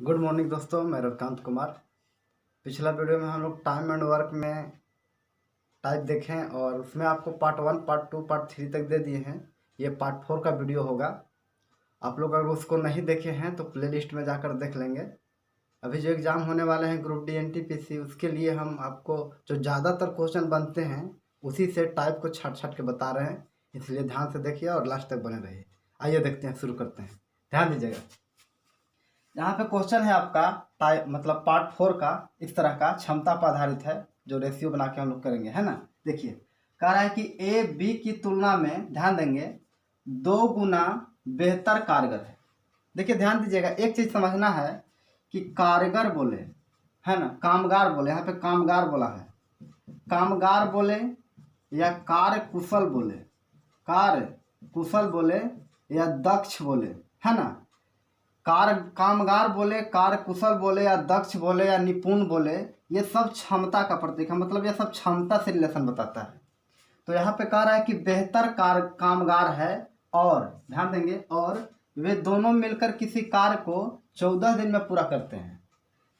Good morning दोस्तों, मैं रविकांत कुमार। पिछला वीडियो में हम लोग टाइम एंड वर्क में टाइप देखें और उसमें आपको पार्ट 1, पार्ट 2, पार्ट 3 तक दे दिए हैं। ये पार्ट 4 का वीडियो होगा। आप लोग अगर उसको नहीं देखे हैं तो प्लेलिस्ट में जाकर देख लेंगे। अभी जो एग्ज़ाम होने वाले हैं ग्रुप डी एनटीपीसी, उसके लिए हम आपको जो ज़्यादातर क्वेश्चन बनते हैं उसी से टाइप को छाट छाट के बता रहे हैं, इसलिए ध्यान से देखिए और लास्ट तक बने रहिए। आइए देखते हैं, शुरू करते हैं। ध्यान दीजिएगा, यहाँ पे क्वेश्चन है आपका टाइप मतलब पार्ट 4 का। इस तरह का क्षमता पर आधारित है, जो रेशियो बना के हम लोग करेंगे, है ना। देखिए, कह रहा है कि ए बी की तुलना में, ध्यान देंगे, 2 गुना बेहतर कारगर है। देखिए ध्यान दीजिएगा, एक चीज़ समझना है कि कारगर बोले, है ना, कामगार बोले, यहाँ पे कामगार बोला है, कामगार बोले या कार्य कुशल बोले, कार्य कुशल बोले या दक्ष बोले, है ना। कामगार बोले, कार्य कुशल बोले या दक्ष बोले या निपुण बोले, ये सब क्षमता का प्रतीक है, मतलब ये सब क्षमता से रिलेशन बताता है। तो यहाँ पे कह रहा है कि बेहतर कामगार है, और ध्यान देंगे, और वे दोनों मिलकर किसी कार्य को 14 दिन में पूरा करते हैं।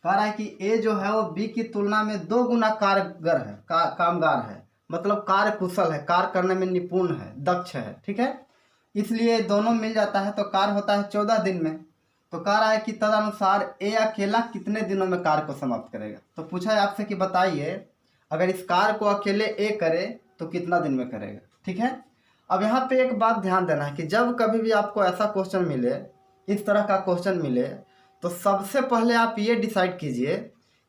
कह रहा है कि ए जो है वो बी की तुलना में 2 गुना कारगर है, कामगार है, मतलब कार्य कुशल है, कार्य करने में निपुण है, दक्ष है, ठीक है। इसलिए दोनों मिल जाता है तो कार्य होता है 14 दिन में। तो कह रहा है कि तदनुसार ए अकेला कितने दिनों में कार्य को समाप्त करेगा। तो पूछा है आपसे कि बताइए, अगर इस कार्य को अकेले ए करे तो कितना दिन में करेगा, ठीक है। अब यहाँ पे एक बात ध्यान देना है कि जब कभी भी आपको ऐसा क्वेश्चन मिले, इस तरह का क्वेश्चन मिले, तो सबसे पहले आप ये डिसाइड कीजिए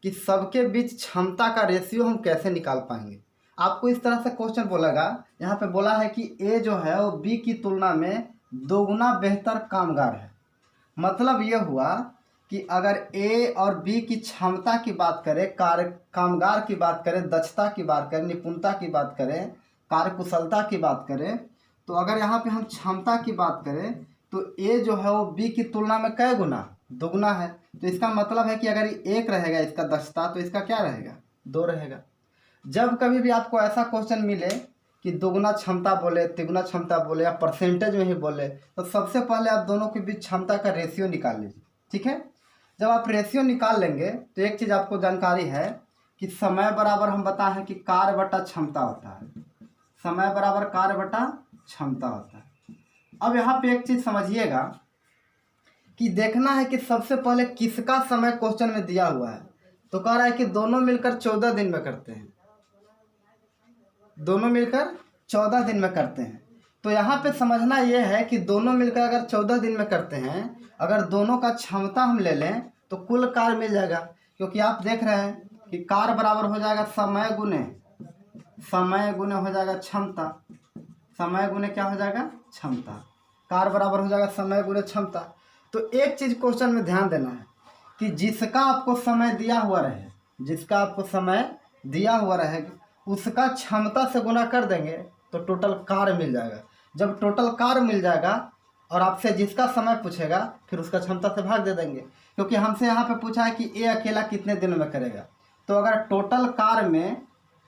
कि सबके बीच क्षमता का रेशियो हम कैसे निकाल पाएंगे। आपको इस तरह से क्वेश्चन बोलेगा, यहाँ पे बोला है कि ए जो है वो बी की तुलना में 2 गुना बेहतर कामगार है। मतलब ये हुआ कि अगर ए और बी की क्षमता की बात करें, कामगार की बात करें, दक्षता की बात करें, निपुणता की बात करें, कार्यकुशलता की बात करें, तो अगर यहाँ पे हम क्षमता की बात करें तो ए जो है वो बी की तुलना में कै गुना, 2 गुना है। तो इसका मतलब है कि अगर ये 1 रहेगा इसका दक्षता, तो इसका क्या रहेगा, 2 रहेगा। जब कभी भी आपको ऐसा क्वेश्चन मिले कि 2 गुना क्षमता बोले, 3 गुना क्षमता बोले या परसेंटेज में ही बोले, तो सबसे पहले आप दोनों के बीच क्षमता का रेशियो निकाल लीजिए, ठीक है। जब आप रेशियो निकाल लेंगे तो एक चीज़ आपको जानकारी है कि समय बराबर, हम बताए हैं कि कार्य बटा क्षमता होता है, समय बराबर कार्य बटा क्षमता होता है। अब यहाँ पे एक चीज़ समझिएगा कि देखना है कि सबसे पहले किसका समय क्वेश्चन में दिया हुआ है। तो कह रहा है कि दोनों मिलकर 14 दिन में करते हैं, दोनों मिलकर 14 दिन में करते हैं। तो यहाँ पे समझना ये है कि दोनों मिलकर अगर 14 दिन में करते हैं, अगर दोनों का क्षमता हम ले लें तो कुल कार्य मिल जाएगा, क्योंकि आप देख रहे हैं कि कार्य बराबर हो जाएगा समय गुने हो जाएगा क्षमता, समय गुने क्या हो जाएगा, क्षमता। कार्य बराबर हो जाएगा समय गुने क्षमता। तो एक चीज़ क्वेश्चन में ध्यान देना है कि जिसका आपको समय दिया हुआ रहे, जिसका आपको समय दिया हुआ रहेगा, उसका क्षमता से गुना कर देंगे तो टोटल कार्य मिल जाएगा। जब टोटल कार्य मिल जाएगा और आपसे जिसका समय पूछेगा, फिर उसका क्षमता से भाग दे देंगे, क्योंकि हमसे यहाँ पे पूछा है कि ए अकेला कितने दिनों में करेगा। तो अगर टोटल कार्य में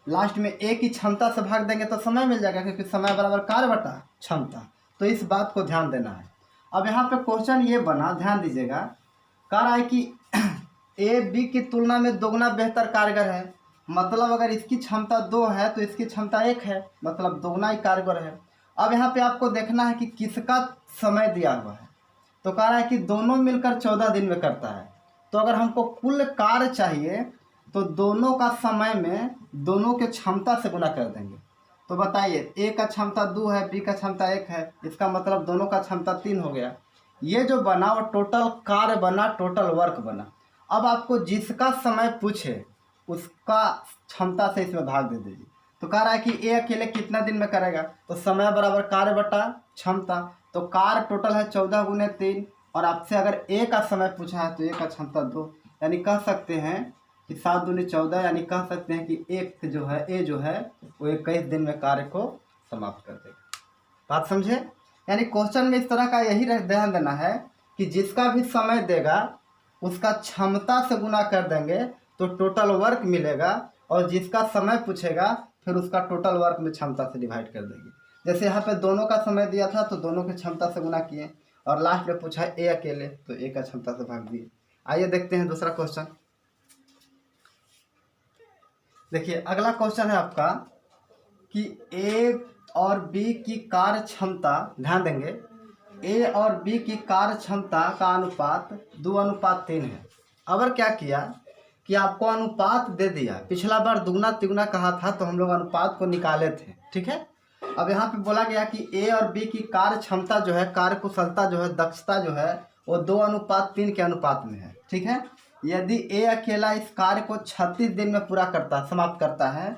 लास्ट में ए की क्षमता से भाग देंगे तो समय मिल जाएगा, क्योंकि समय बराबर कार्य बटा क्षमता। तो इस बात को ध्यान देना है। अब यहाँ पे क्वेश्चन ये बना, ध्यान दीजिएगा, कह रहा है कि ए बी की तुलना में 2 गुना बेहतर कारगर है, मतलब अगर इसकी क्षमता 2 है तो इसकी क्षमता 1 है, मतलब 2 गुना ही कारगर है। अब यहाँ पे आपको देखना है कि किसका समय दिया हुआ है। तो कह रहा है कि दोनों मिलकर 14 दिन में करता है। तो अगर हमको कुल कार्य चाहिए तो दोनों का समय में दोनों के क्षमता से गुना कर देंगे। तो बताइए, ए का क्षमता 2 है, बी का क्षमता 1 है, इसका मतलब दोनों का क्षमता 3 हो गया। ये जो बना वो टोटल कार्य बना, टोटल वर्क बना। अब आपको जिसका समय पूछे उसका क्षमता से इसमें भाग दे दीजिए। तो कह रहा है कि ए अकेले कितना दिन में करेगा, तो समय बराबर कार्य बटा क्षमता। तो कार्य टोटल है 14 गुने 3, और आपसे अगर ए का समय पूछा है तो ए का क्षमता 2, यानी कह सकते हैं कि 7 दूनी 14, यानी कह सकते हैं कि एक जो है ए जो है वो 21 दिन में कार्य को समाप्त कर देगा। बात समझे। यानी क्वेश्चन में इस तरह का यही ध्यान देना है कि जिसका भी समय देगा उसका क्षमता से गुना कर देंगे तो टोटल वर्क मिलेगा, और जिसका समय पूछेगा फिर उसका टोटल वर्क में क्षमता से डिवाइड कर देंगे। जैसे यहाँ पे दोनों का समय दिया था तो दोनों की क्षमता से गुना किए, और लास्ट में पूछा ए अकेले तो ए का क्षमता से भाग दिए। आइए देखते हैं दूसरा क्वेश्चन। देखिए अगला क्वेश्चन है आपका कि ए और बी की कार्य क्षमता, ध्यान देंगे, ए और बी की कार्य क्षमता का अनुपात 2:3 है। अगर क्या किया कि आपको अनुपात दे दिया, पिछला बार दुगना तिगुना कहा था तो हम लोग अनुपात को निकाले थे, ठीक है। अब यहाँ पे बोला गया कि ए और बी की कार्य क्षमता जो है, कार्य कुशलता जो है, दक्षता जो है वो 2:3 के अनुपात में है, ठीक है। यदि ए अकेला इस कार्य को 36 दिन में पूरा करता, समाप्त करता है,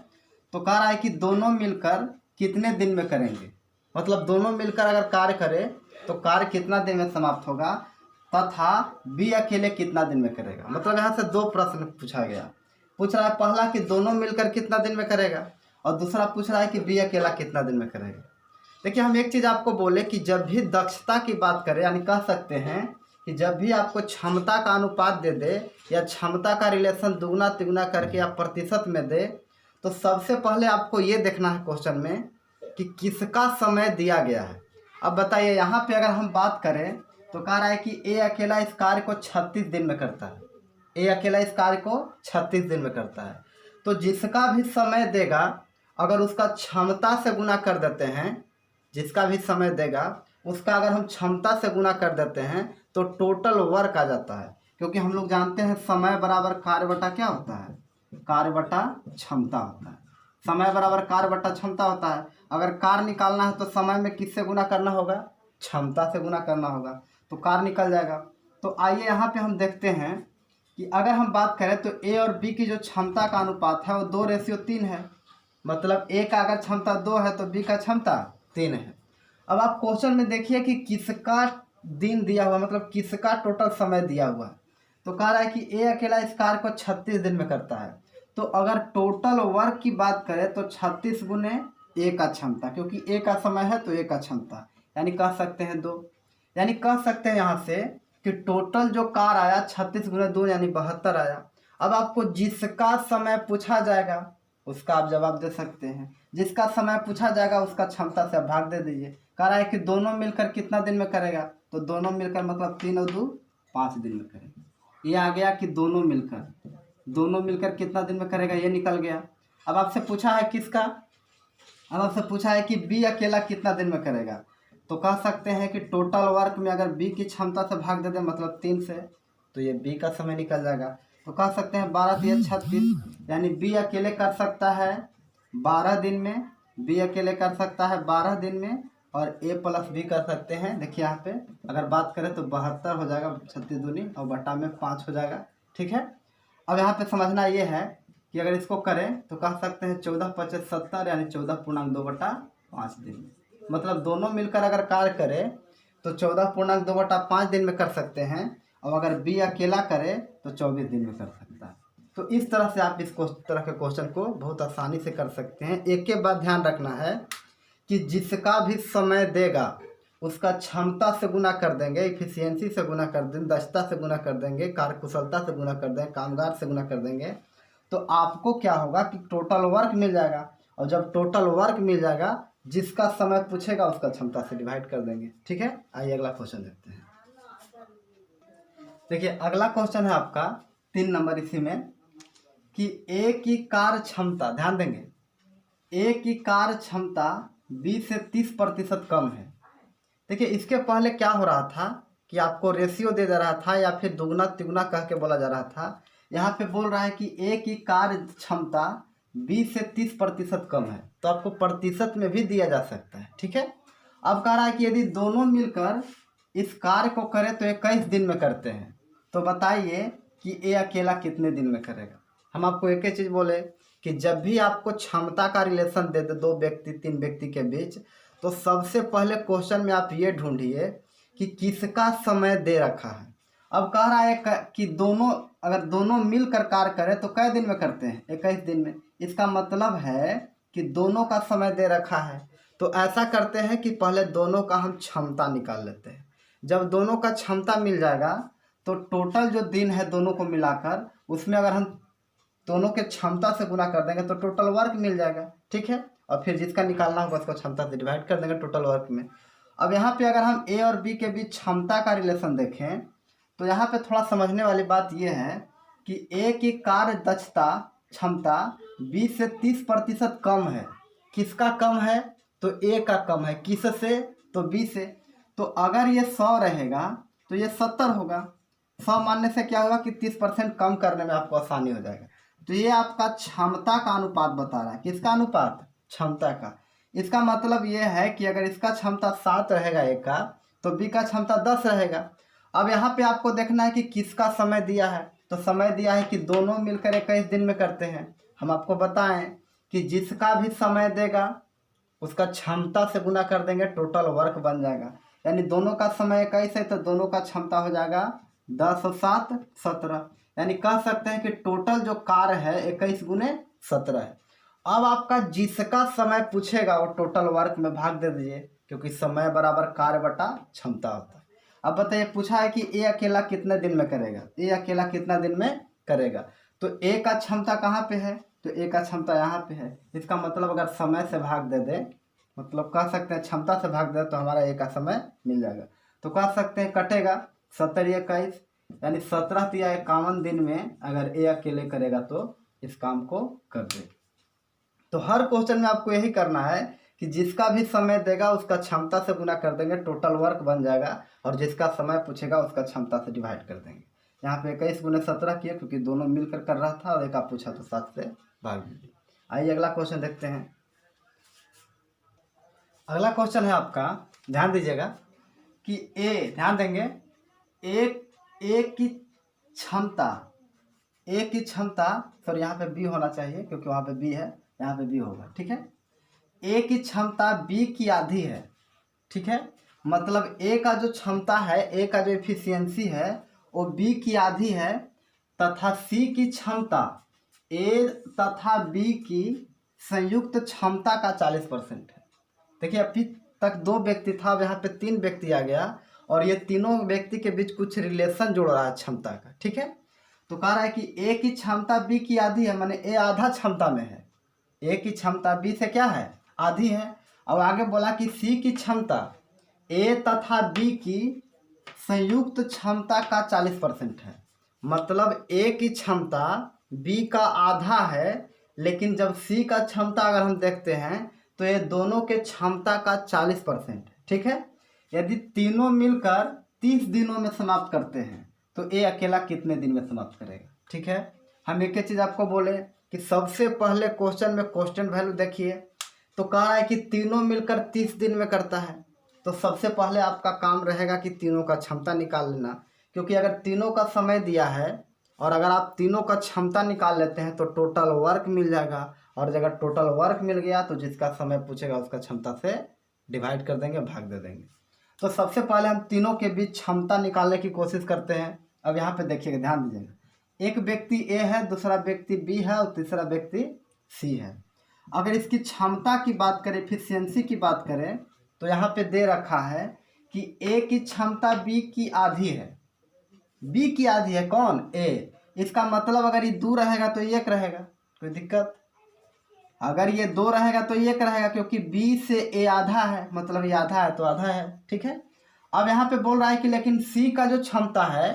तो कह रहा है कि दोनों मिलकर कितने दिन में करेंगे। मतलब दोनों मिलकर अगर कार्य करे तो कार्य कितना दिन में समाप्त होगा, तथा बी अकेले कितना दिन में करेगा। मतलब यहाँ से दो प्रश्न पूछा गया। पूछ रहा है पहला कि दोनों मिलकर कितना दिन में करेगा, और दूसरा पूछ रहा है कि बी अकेला कितना दिन में करेगा। देखिए हम एक चीज़ आपको बोले कि जब भी दक्षता की बात करें, यानी कह सकते हैं कि जब भी आपको क्षमता का अनुपात दे दे या क्षमता का रिलेशन दुगना तिगुना करके या प्रतिशत में दे, तो सबसे पहले आपको ये देखना है क्वेश्चन में कि किसका समय दिया गया है। अब बताइए यहाँ पे अगर हम बात करें तो कह रहा है कि ए अकेला इस कार्य को 36 दिन में करता है। ए अकेला इस कार्य को 36 दिन में करता है। तो जिसका भी समय देगा अगर उसका क्षमता से गुना कर देते हैं, जिसका भी समय देगा उसका अगर हम क्षमता से गुना कर देते हैं तो टोटल वर्क आ जाता है। क्योंकि हम लोग जानते हैं समय बराबर कार्य बटा क्या होता है, कार्य बटा क्षमता होता है। समय बराबर कार्य बटा क्षमता होता है। अगर कार्य निकालना है तो समय में किससे गुना करना होगा, क्षमता से गुना करना होगा, तो कार्य निकल जाएगा। तो आइए यहाँ पे हम देखते हैं कि अगर हम बात करें तो ए और बी की जो क्षमता का अनुपात है वो 2:3 है। मतलब ए का अगर क्षमता 2 है तो बी का क्षमता 3 है। अब आप क्वेश्चन में देखिए कि किसका दिन दिया हुआ, मतलब किसका टोटल समय दिया हुआ है। तो कह रहा है कि ए अकेला इस कार्य को 36 दिन में करता है। तो अगर टोटल वर्क की बात करें तो 36 गुने ए का क्षमता, क्योंकि ए का समय है तो ए का क्षमता, यानी कह सकते हैं 2। यानी कह सकते हैं यहाँ से कि टोटल जो कार्य आया 36 गुने 2 यानी 72 आया। अब आपको जिसका समय पूछा जाएगा उसका आप जवाब दे सकते हैं। जिसका समय पूछा जाएगा उसका क्षमता से आप भाग दे दीजिए। कह रहा है कि दोनों मिलकर कितना दिन में करेगा, तो दोनों मिलकर मतलब 3 और 2 5 दिन में करेगा। ये आ गया कि दोनों मिलकर कितना दिन में करेगा, ये निकल गया। अब आपसे पूछा है किसका, अब आपसे पूछा है कि बी अकेला कितना दिन में करेगा। तो कह सकते हैं कि टोटल वर्क में अगर बी की क्षमता से भाग दे दें मतलब 3 से, तो ये बी का समय निकल जाएगा। तो कह सकते हैं 12 3 36, यानी बी अकेले कर सकता है 12 दिन में, बी अकेले कर सकता है 12 दिन में, और ए प्लस बी कर सकते हैं। देखिए यहाँ पे अगर बात करें तो 72 हो जाएगा, 36 दूनी और बटा में 5 हो जाएगा, ठीक है। अब यहाँ पे समझना ये है कि अगर इसको करें तो कह सकते हैं 14 25 70, यानी 14.2/5 दिन। मतलब दोनों मिलकर अगर कार्य करे तो 14.2/5 दिन में कर सकते हैं, और अगर बी अकेला करे तो 24 दिन में कर सकता है। तो इस तरह से आप इस तरह के क्वेश्चन को बहुत आसानी से कर सकते हैं। एक के बाद ध्यान रखना है कि जिसका भी समय देगा उसका क्षमता से गुना कर देंगे, इफिशियंसी से गुना कर देंगे, दक्षता से गुना कर देंगे, कार्यकुशलता से गुना कर देंगे, कामगार से गुना कर देंगे, तो आपको क्या होगा कि टोटल वर्क मिल जाएगा। और जब टोटल वर्क मिल जाएगा जिसका समय पूछेगा उसका क्षमता से डिवाइड कर देंगे, ठीक है। आइए अगला क्वेश्चन देखते हैं। देखिए अगला क्वेश्चन है आपका 3 नंबर इसी में कि ए की कार्य क्षमता, ध्यान देंगे, ए की कार्य क्षमता 20 से 30% कम है। देखिए इसके पहले क्या हो रहा था कि आपको रेशियो दे रहा था या फिर दुगना तिगुना कह के बोला जा रहा था। यहाँ पे बोल रहा है कि ए की कार्य क्षमता 20 से 30% कम है, तो आपको प्रतिशत में भी दिया जा सकता है, ठीक है। अब कह रहा है कि यदि दोनों मिलकर इस कार्य को करें तो 21 दिन में करते हैं, तो बताइए कि ए अकेला कितने दिन में करेगा। हम आपको एक ही चीज़ बोले कि जब भी आपको क्षमता का रिलेशन दे दे 2 व्यक्ति 3 व्यक्ति के बीच, तो सबसे पहले क्वेश्चन में आप ये ढूंढिए कि किसका समय दे रखा है। अब कह रहा है कि अगर दोनों मिलकर कार्य करें तो कै दिन में करते हैं, 21 दिन में। इसका मतलब है कि दोनों का समय दे रखा है। तो ऐसा करते हैं कि पहले दोनों का हम क्षमता निकाल लेते हैं। जब दोनों का क्षमता मिल जाएगा तो टोटल जो दिन है दोनों को मिलाकर, उसमें अगर हम दोनों के क्षमता से गुना कर देंगे तो टोटल वर्क मिल जाएगा, ठीक है। और फिर जिसका निकालना होगा उसको क्षमता से डिवाइड कर देंगे टोटल वर्क में। अब यहाँ पे अगर हम ए और बी के बीच क्षमता का रिलेशन देखें तो यहाँ पे थोड़ा समझने वाली बात यह है कि ए की कार्य दक्षता क्षमता 20 से 30% कम है। किसका कम है? तो ए का कम है। किससे? तो बी से। तो अगर ये 100 रहेगा तो ये 70 होगा। 100 मानने से क्या होगा कि 30% कम करने में आपको आसानी हो जाएगा। तो ये आपका क्षमता का अनुपात बता रहा है। किसका अनुपात? क्षमता का। इसका मतलब ये है कि अगर इसका क्षमता 7 रहेगा ए का, तो बी का क्षमता 10 रहेगा। अब यहाँ पे आपको देखना है कि किसका समय दिया है। तो समय दिया है कि दोनों मिलकर 21 दिन में करते हैं। हम आपको बताएं कि जिसका भी समय देगा उसका क्षमता से गुना कर देंगे, टोटल वर्क बन जाएगा। यानी दोनों का समय 21 है तो दोनों का क्षमता हो जाएगा 10 और 7 17। यानी कह सकते हैं कि टोटल जो कार्य है 21 गुने 17 है। अब आपका जिसका समय पूछेगा वो टोटल वर्क में भाग दे दीजिए, क्योंकि समय बराबर कार्य बटा क्षमता होता है। अब बताइए, पूछा है कि ए अकेला कितने दिन में करेगा, ए अकेला कितना दिन में करेगा। तो ए का क्षमता कहाँ पे है? तो ए का क्षमता यहाँ पे है। इसका मतलब अगर समय से भाग दे दे, मतलब कह सकते हैं क्षमता से भाग दे तो हमारा ए का समय मिल जाएगा। तो कह सकते हैं कटेगा 70 या 21, यानी 17 या 51 दिन में अगर ए अकेले करेगा तो इस काम को कर दे। तो हर क्वेश्चन में आपको यही करना है कि जिसका भी समय देगा उसका क्षमता से गुना कर देंगे, टोटल वर्क बन जाएगा। और जिसका समय पूछेगा उसका क्षमता से डिवाइड कर देंगे। यहाँ पे 21 गुने 17 किया क्योंकि दोनों मिलकर कर रहा था और एक आप पूछा तो 7 से भाग दीजिए। आइए अगला क्वेश्चन देखते हैं। अगला क्वेश्चन है आपका, ध्यान दीजिएगा कि ए, ध्यान देंगे, एक की क्षमता, ए की क्षमता, सॉरी यहाँ पे बी होना चाहिए क्योंकि वहाँ पे बी है, यहाँ पे बी होगा, ठीक है। ए की क्षमता बी की आधी है, ठीक है। मतलब ए का जो क्षमता है, ए का जो एफिशिएंसी है वो बी की आधी है, तथा सी की क्षमता ए तथा बी की संयुक्त क्षमता का 40% है। देखिए अभी तक 2 व्यक्ति था, अब यहाँ पे 3 व्यक्ति आ गया और ये तीनों व्यक्ति के बीच कुछ रिलेशन जोड़ रहा है क्षमता का, ठीक है। तो कह रहा है कि ए की क्षमता बी की आधी है, माने ए आधा क्षमता में है। ए की क्षमता बी से क्या है? आधी है। अब आगे बोला कि सी की क्षमता ए तथा बी की संयुक्त क्षमता का 40% है। मतलब ए की क्षमता बी का आधा है, लेकिन जब सी का क्षमता अगर हम देखते हैं तो ये दोनों के क्षमता का 40% है, ठीक है। यदि तीनों मिलकर 30 दिनों में समाप्त करते हैं तो ए अकेला कितने दिन में समाप्त करेगा, ठीक है। हम एक चीज़ आपको बोले कि सबसे पहले क्वेश्चन में क्वेश्चन वैल्यू देखिए, तो कह रहा है कि तीनों मिलकर 30 दिन में करता है। तो सबसे पहले आपका काम रहेगा कि तीनों का क्षमता निकाल लेना, क्योंकि अगर तीनों का समय दिया है और अगर आप तीनों का क्षमता निकाल लेते हैं तो टोटल वर्क मिल जाएगा। और अगर टोटल वर्क मिल गया तो जिसका समय पूछेगा उसका क्षमता से डिवाइड कर देंगे, भाग दे देंगे। तो सबसे पहले हम तीनों के बीच क्षमता निकालने की कोशिश करते हैं। अब यहाँ पे देखिएगा, ध्यान दीजिएगा, एक व्यक्ति ए है, दूसरा व्यक्ति बी है और तीसरा व्यक्ति सी है। अगर इसकी क्षमता की बात करें, एफिशिएंसी की बात करें, तो यहाँ पे दे रखा है कि ए की क्षमता बी की आधी है। बी की आधी है कौन? ए। इसका मतलब अगर ये 2 रहेगा तो 1 रहेगा, कोई दिक्कत? अगर ये 2 रहेगा तो 1 रहेगा, क्योंकि बी से ए आधा है, मतलब ये आधा है तो आधा है, ठीक है। अब यहाँ पे बोल रहा है कि लेकिन सी का जो क्षमता है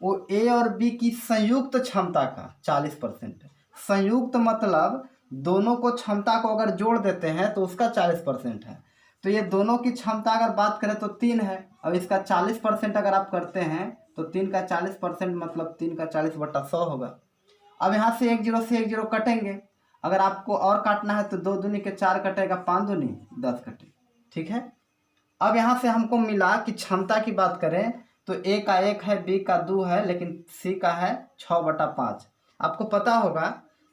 वो ए और बी की संयुक्त क्षमता का 40% है। संयुक्त मतलब दोनों को क्षमता को अगर जोड़ देते हैं तो उसका 40% है। तो ये दोनों की क्षमता अगर बात करें तो 3 है। अब इसका 40% अगर आप करते हैं तो 3 का 40% मतलब 3 का 40/100 होगा। अब यहाँ से 1 0 से 1 0 कटेंगे। अगर आपको और काटना है तो 2 दूनी के 4 कटेगा, 5 दूनी 10 कटेगा, ठीक है। अब यहाँ से हमको मिला कि क्षमता की बात करें तो ए का 1 है, बी का 2 है, लेकिन सी का है 6/5। आपको पता होगा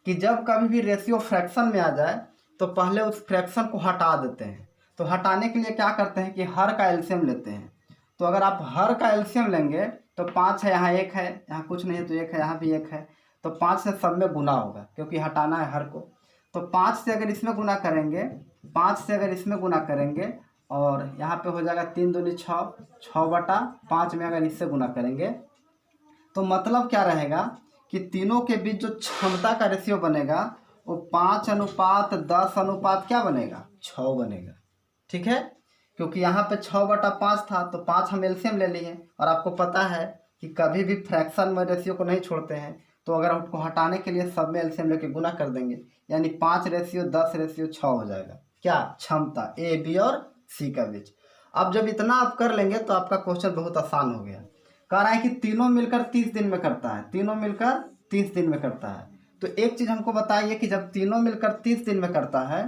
कि जब कभी भी रेशियो फ्रैक्शन में आ जाए तो पहले उस फ्रैक्शन को हटा देते हैं। तो हटाने के लिए क्या करते हैं कि हर का एलसीएम लेते हैं। तो अगर आप हर का एलसीएम लेंगे तो 5 है, यहाँ 1 है, यहाँ कुछ नहीं है तो 1 है, यहाँ भी 1 है, तो 5 से सब में गुना होगा क्योंकि हटाना है हर को। तो 5 से अगर इसमें गुना करेंगे, 5 से अगर इसमें गुना करेंगे और यहाँ पे हो जाएगा 3 दूनी 6, 6/5 में अगर इससे गुना करेंगे तो मतलब क्या रहेगा कि तीनों के बीच जो क्षमता का रेशियो बनेगा वो 5:10 क्या बनेगा? 6 बनेगा, ठीक है। क्योंकि यहाँ पे 6/5 था तो 5 हम एलसीएम ले लिए और आपको पता है कि कि कभी भी फ्रैक्शन में रेशियो को नहीं छोड़ते हैं। तो अगर हम उसको हटाने के लिए सब में एलसीएम लेके गुना कर देंगे, यानी 5:10:6 हो जाएगा। क्या? क्षमता ए बी और सी का बीच। अब जब इतना आप कर लेंगे तो आपका क्वेश्चन बहुत आसान हो गया। कह रहा है कि तीनों मिलकर 30 दिन में करता है, तीनों मिलकर 30 दिन में करता है। तो एक चीज़ हमको बताइए कि जब तीनों मिलकर 30 दिन में करता है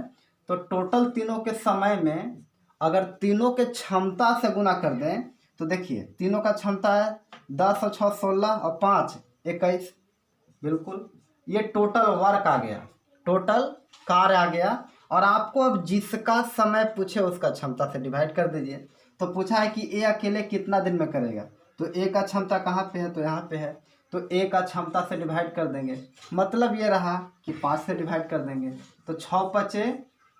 तो टोटल तीनों के समय में अगर तीनों के क्षमता से गुना कर दें तो देखिए तीनों का क्षमता है 10 और 6 16 और 5 21। बिल्कुल, ये टोटल वर्क आ गया, टोटल कार्य आ गया। और आपको अब जिसका समय पूछे उसका क्षमता से डिवाइड कर दीजिए। तो पूछा है कि ए अकेले कितना दिन में करेगा, तो ए का क्षमता कहाँ पे है, तो यहाँ पे है। तो ए का क्षमता से डिवाइड कर देंगे, मतलब ये रहा कि 5 से डिवाइड कर देंगे तो 6 बचे,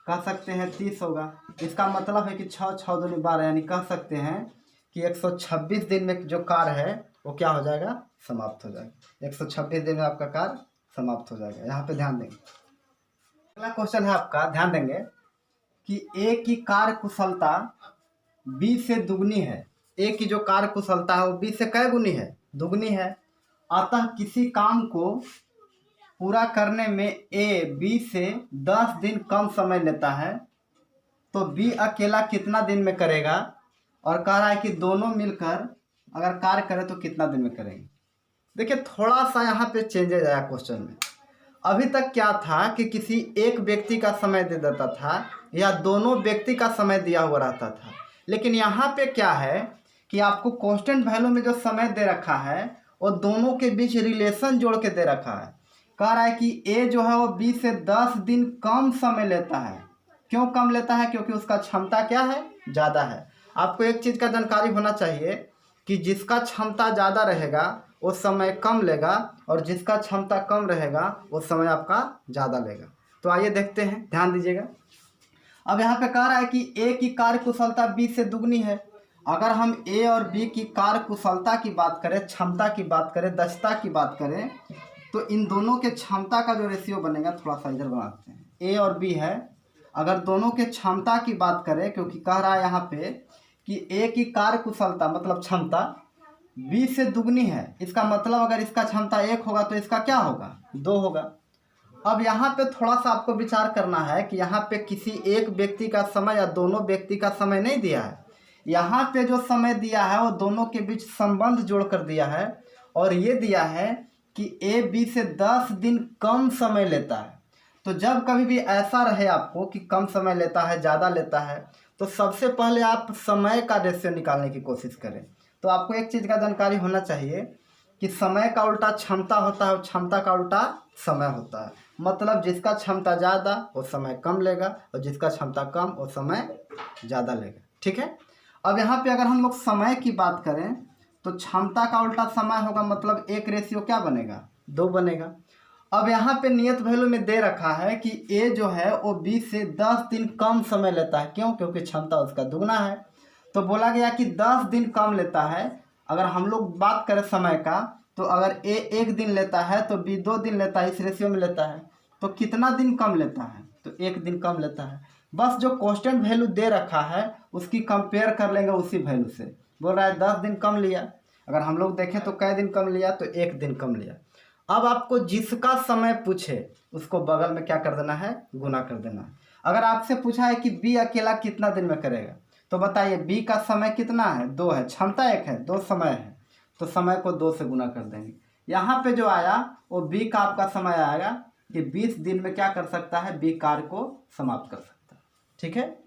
कह सकते हैं 30 होगा। इसका मतलब है कि 6 6 दूनी 12, यानी कह सकते हैं कि 126 दिन में जो कार्य है वो क्या हो जाएगा, समाप्त हो जाएगा। 126 दिन में आपका कार्य समाप्त हो जाएगा। यहाँ पे ध्यान देंगे। अगला क्वेश्चन है आपका, ध्यान देंगे कि ए की कार्य कुशलता बी से दुगनी है। ए की जो कार्य कुशलता है वो बी से कै गुनी है, दुगनी है। अतः किसी काम को पूरा करने में ए बी से 10 दिन कम समय लेता है तो बी अकेला कितना दिन में करेगा। और कह रहा है कि दोनों मिलकर अगर कार्य करें तो कितना दिन में करेंगे। देखिए थोड़ा सा यहाँ पे चेंजेज आया क्वेश्चन में। अभी तक क्या था कि किसी एक व्यक्ति का समय दे देता था या दोनों व्यक्ति का समय दिया हुआ रहता था, लेकिन यहाँ पे क्या है कि आपको कांस्टेंट वैल्यू में जो समय दे रखा है वो दोनों के बीच रिलेशन जोड़ के दे रखा है। कह रहा है कि ए जो है वो बी से 10 दिन कम समय लेता है। क्यों कम लेता है? क्योंकि उसका क्षमता क्या है, ज़्यादा है। आपको एक चीज़ का जानकारी होना चाहिए कि जिसका क्षमता ज़्यादा रहेगा वो समय कम लेगा और जिसका क्षमता कम रहेगा वो समय आपका ज़्यादा लेगा। तो आइए देखते हैं, ध्यान दीजिएगा। अब यहाँ पे कह रहा है कि ए की कार्य कुशलता बी से दुगनी है। अगर हम ए और बी की कार्य कुशलता की बात करें, क्षमता की बात करें, दक्षता की बात करें, तो इन दोनों के क्षमता का जो रेशियो बनेगा, थोड़ा सा इधर बनाते हैं, ए और बी है। अगर दोनों के क्षमता की बात करें, क्योंकि कह रहा है यहाँ पे कि ए की कार्य कुशलता मतलब क्षमता बी से दुगनी है, इसका मतलब अगर इसका क्षमता 1 होगा तो इसका क्या होगा, 2 होगा। अब यहाँ पे थोड़ा सा आपको विचार करना है कि यहाँ पे किसी एक व्यक्ति का समय या दोनों व्यक्ति का समय नहीं दिया है। यहाँ पे जो समय दिया है वो दोनों के बीच संबंध जोड़ कर दिया है और ये दिया है कि ए बी से 10 दिन कम समय लेता है। तो जब कभी भी ऐसा रहे आपको कि कम समय लेता है, ज़्यादा लेता है, तो सबसे पहले आप समय का रेशियो निकालने की कोशिश करें। तो आपको एक चीज़ का जानकारी होना चाहिए कि समय का उल्टा क्षमता होता है और क्षमता का उल्टा समय होता है। मतलब जिसका क्षमता ज़्यादा वो समय कम लेगा और जिसका क्षमता कम वो समय ज़्यादा लेगा। ठीक है। अब यहाँ पे अगर हम लोग समय की बात करें तो क्षमता का उल्टा समय होगा, मतलब एक रेशियो क्या बनेगा, 2 बनेगा। अब यहाँ पे नियत वैल्यू में दे रखा है कि ए जो है वो बी से 10 दिन कम समय लेता है। क्यों? क्योंकि क्षमता उसका दुगना है। तो बोला गया कि 10 दिन कम लेता है। अगर हम लोग बात करें समय का, तो अगर ए 1 दिन लेता है तो बी 2 दिन लेता है, इस रेशियो में लेता है। तो कितना दिन कम लेता है, तो 1 दिन कम लेता है। बस जो कांस्टेंट वैल्यू दे रखा है उसकी कंपेयर कर लेंगे उसी वैल्यू से। बोल रहा है 10 दिन कम लिया, अगर हम लोग देखें तो कै दिन कम लिया, तो 1 दिन कम लिया। अब आपको जिसका समय पूछे उसको बगल में क्या कर देना है, गुना कर देना है। अगर आपसे पूछा है कि बी अकेला कितना दिन में करेगा, तो बताइए बी का समय कितना है, 2 है, क्षमता 1 है, 2 समय है, तो समय को 2 से गुना कर देंगे। यहाँ पे जो आया वो बी का आपका समय आएगा कि 20 दिन में क्या कर सकता है, बी कार्य को समाप्त कर सकता है। ठीक है।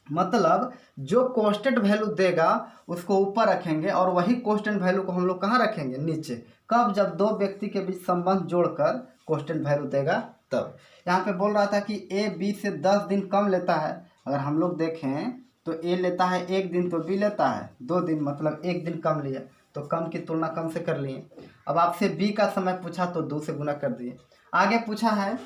मतलब जो कांस्टेंट वैल्यू देगा उसको ऊपर रखेंगे और वही कांस्टेंट वैल्यू को हम लोग कहाँ रखेंगे, नीचे। कब? जब 2 व्यक्ति के बीच संबंध जोड़कर कांस्टेंट वैल्यू देगा तब। यहाँ पे बोल रहा था कि ए बी से 10 दिन कम लेता है। अगर हम लोग देखें तो ए लेता है 1 दिन, तो बी लेता है 2 दिन, मतलब 1 दिन कम लिया, तो कम की तुलना कम से कर लिए। अब आपसे बी का समय पूछा तो 2 से गुना कर दिए। आगे पूछा है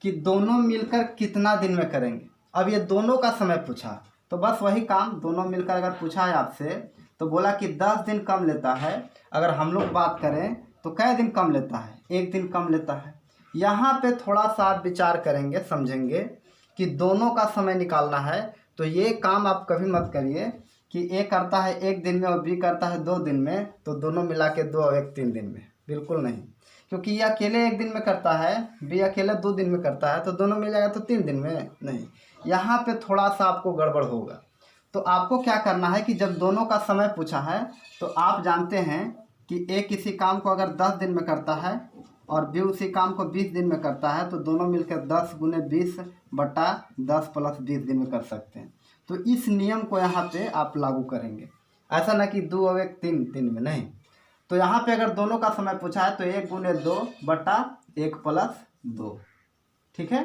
कि दोनों मिलकर कितना दिन में करेंगे। अब ये दोनों का समय पूछा तो बस वही काम, दोनों मिलकर अगर पूछा है आपसे तो बोला कि 10 दिन कम लेता है। अगर हम लोग बात करें तो कै दिन कम लेता है, 1 दिन कम लेता है। यहाँ पे थोड़ा सा आप विचार करेंगे, समझेंगे कि दोनों का समय निकालना है। तो ये काम आप कभी मत करिए कि ए करता है 1 दिन में और बी करता है 2 दिन में, तो दोनों मिला के 2 और 1 3 दिन में, बिल्कुल नहीं। क्योंकि ये अकेले 1 दिन में करता है, बी अकेले 2 दिन में करता है, तो दोनों मिल जाएगा तो 3 दिन में नहीं। यहाँ पे थोड़ा सा आपको गड़बड़ होगा। तो आपको क्या करना है कि जब दोनों का समय पूछा है तो आप जानते हैं कि ए किसी काम को अगर 10 दिन में करता है और बी उसी काम को 20 दिन में करता है, तो दोनों मिलकर 10 गुने 20 बटा 10 प्लस 20 दिन में कर सकते हैं। तो इस नियम को यहाँ पे आप लागू करेंगे, ऐसा ना कि 2 और 1 3 दिन में नहीं। तो यहाँ पे अगर दोनों का समय पूछा है तो 1 गुने 2 बटा 1 प्लस 2, ठीक है।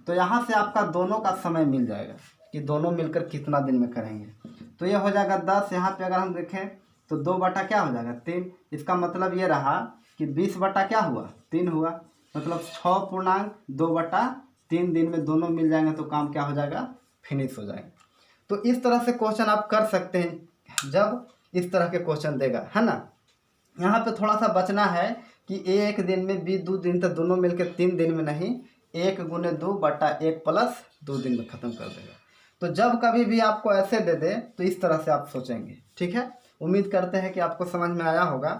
तो यहाँ से आपका दोनों का समय मिल जाएगा कि दोनों मिलकर कितना दिन में करेंगे। तो ये हो जाएगा 10। यहाँ पे अगर हम देखें तो 2 बटा क्या हो जाएगा 3। इसका मतलब ये रहा कि 20 बटा क्या हुआ 3 हुआ, मतलब 6.2 बटा 3 दिन में दोनों मिल जाएंगे, तो काम क्या हो जाएगा फिनिश हो जाएगा। तो इस तरह से क्वेश्चन आप कर सकते हैं जब इस तरह के क्वेश्चन देगा, है ना। यहाँ पे थोड़ा सा बचना है कि ए 1 दिन में बी 2 दिन, तो दोनों मिलकर 3 दिन में नहीं, 1 गुने 2 बटा 1 प्लस 2 दिन में ख़त्म कर देगा। तो जब कभी भी आपको ऐसे दे दे तो इस तरह से आप सोचेंगे, ठीक है। उम्मीद करते हैं कि आपको समझ में आया होगा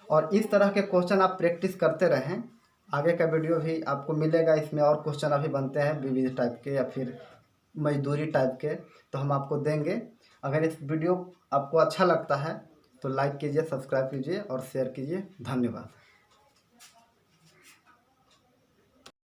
और इस तरह के क्वेश्चन आप प्रैक्टिस करते रहें। आगे का वीडियो भी आपको मिलेगा, इसमें और क्वेश्चन अभी बनते हैं विविध टाइप के या फिर मजदूरी टाइप के, तो हम आपको देंगे। अगर इस वीडियो आपको अच्छा लगता है तो लाइक कीजिए, सब्सक्राइब कीजिए और शेयर कीजिए। धन्यवाद।